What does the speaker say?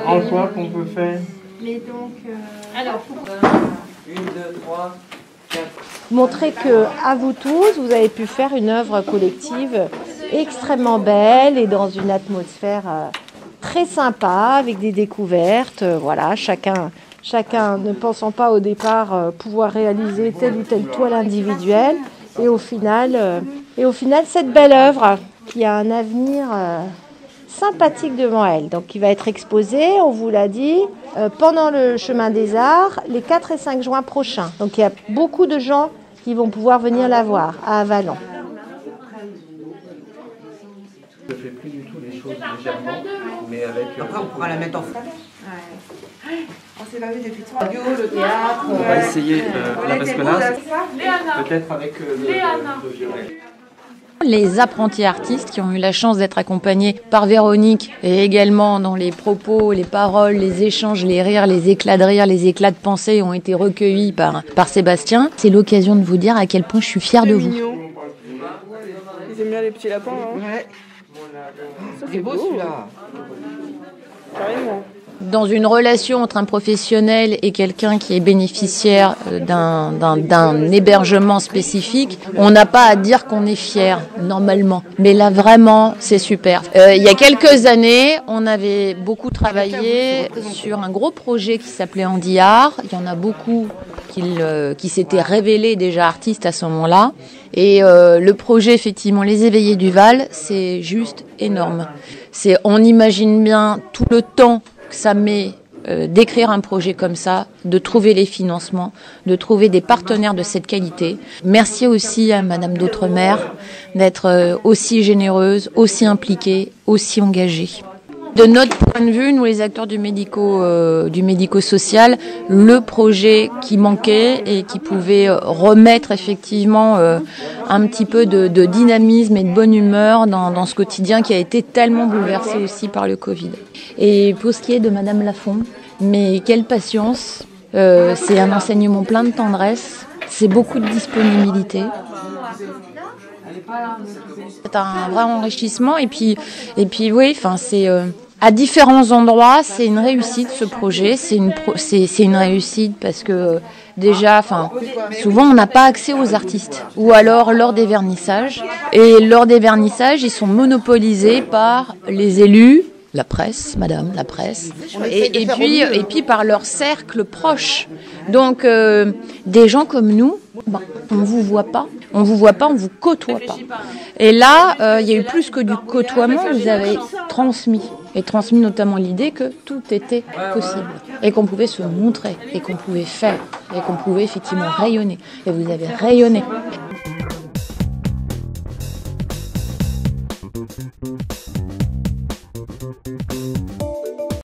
en quoi qu'on peut faire. Mais donc, alors, 1, 2, 3, 4. Montrer que à vous tous, vous avez pu faire une œuvre collective extrêmement belle et dans une atmosphère très sympa, avec des découvertes. Voilà, chacun ne pensant pas au départ pouvoir réaliser telle ou telle toile individuelle. Et au final, cette belle œuvre qui a un avenir sympathique devant elle. Donc, qui va être exposée, on vous l'a dit, pendant le Chemin des Arts, les 4 et 5 juin prochains. Donc, il y a beaucoup de gens qui vont pouvoir venir la voir à Avallon. Je ne fais plus du tout les choses légèrement, mais avec... Après, on pourra la mettre en France. on s'est pas vu depuis 3 radio, le théâtre. On va essayer, parce que là, peut-être avec le violet. Les apprentis artistes qui ont eu la chance d'être accompagnés par Véronique et également dans les propos, les paroles, les échanges, les rires, les éclats de rire, les éclats de pensée ont été recueillis par Sébastien. C'est l'occasion de vous dire à quel point je suis fière de vous. Ils aiment bien les petits lapins, hein. Ouais. C'est beau celui-là. Carrément. Dans une relation entre un professionnel et quelqu'un qui est bénéficiaire d'un hébergement spécifique, on n'a pas à dire qu'on est fier, normalement. Mais là, vraiment, c'est super. Il y a quelques années, on avait beaucoup travaillé sur un gros projet qui s'appelait Andy Art. Il y en a beaucoup qui s'étaient révélés déjà artistes à ce moment-là. Et le projet, effectivement, Les Éveillés du Val, c'est juste énorme. On imagine bien tout le temps que ça met d'écrire un projet comme ça, de trouver les financements, de trouver des partenaires de cette qualité. Merci aussi à Madame d'Outremer d'être aussi généreuse, aussi impliquée, aussi engagée. De notre point de vue, nous les acteurs du médico-social, le projet qui manquait et qui pouvait remettre effectivement un petit peu de dynamisme et de bonne humeur dans ce quotidien qui a été tellement bouleversé aussi par le Covid. Et pour ce qui est de Madame Lafont, mais quelle patience, c'est un enseignement plein de tendresse, c'est beaucoup de disponibilité. C'est un vrai enrichissement et puis oui, enfin c'est à différents endroits, c'est une réussite ce projet, c'est une réussite parce que déjà, enfin souvent on n'a pas accès aux artistes ou alors lors des vernissages et lors des vernissages ils sont monopolisés par les élus. La presse, madame, la presse, et puis par leur cercle proche. Donc, des gens comme nous, on vous voit pas, on vous côtoie pas. Et là, il y a eu plus que du côtoiement, vous avez transmis notamment l'idée que tout était possible, et qu'on pouvait se montrer, et qu'on pouvait faire, et qu'on pouvait effectivement rayonner. Et vous avez rayonné.